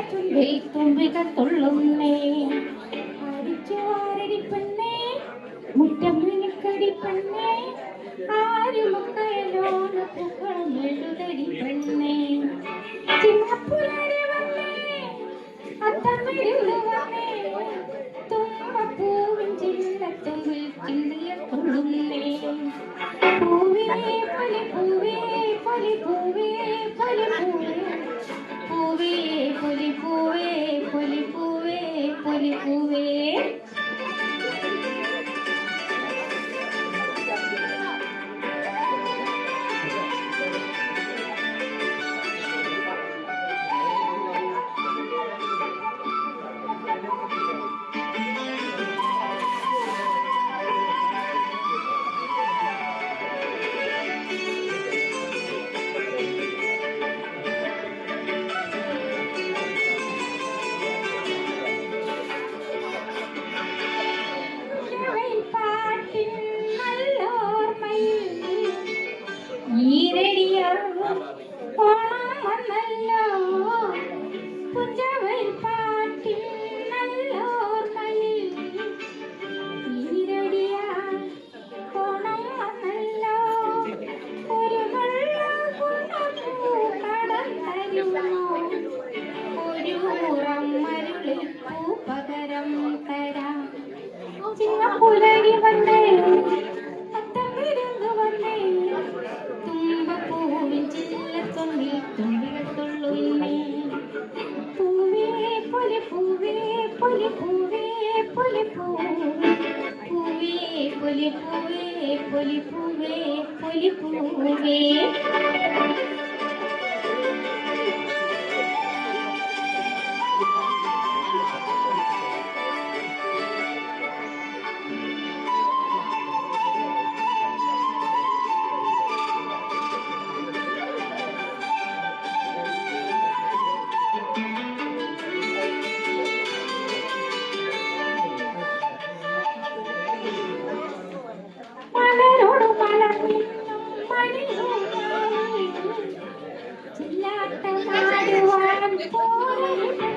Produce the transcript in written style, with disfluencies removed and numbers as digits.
ചുണ്ടിൽ തുമ്പികൾ തുള്ളുന്നേ അടിച്ചുവാരടി പെണ്ണേ മുറ്റം മിനുക്കടി പെണ്ണേ ആരുമക്കയലോട് പൂക്കളം എഴുതടി പെണ്ണേ ചിന്നപ്പുലരി വന്നേ അത്തമിരുന്ന് വന്നേ തുമ്പപ്പൂവിൻ ചില്ലത്തുമ്പിൽ കിണ്ടിയ കൊള്ളുന്നേ പൂവേ പൊലി പൂവേ പൊലി പൂവേ പൊലി പൂവേ പൂവേ പൊലി പൂവേ പൊലി പൂവേ പൊലി പൂവേ ഓണം വന്നല്ലോ പുഞ്ചവൈ പാട്ടിൽ നല്ലോർമ്മയിൽ ഈരടിയ ഓണം വന്നല്ലോ ഒരു ഗുണപൂ കടന്നരുമോ ഒരു മുറമ്മരുളിൽ പൂ പകരം തരാം ചിന്നപ്പുലരി വന്നേ അത്തമിരുന്ന് വന്നേ തുമ്പപ്പൂവിൻ ചില്ലത്തുമ്പിൽ തുമ്പികൾ തുള്ളുന്നേ പൂവേ പൊലി പൂവേ പൊലി പൂവേ പൊലി പൂവേ പൂവേ പൊലി പൂവേ പൊലി പൂവേ പൊലി പൂവേ ചില്ലാട്ടമാടുവാൻ പോയി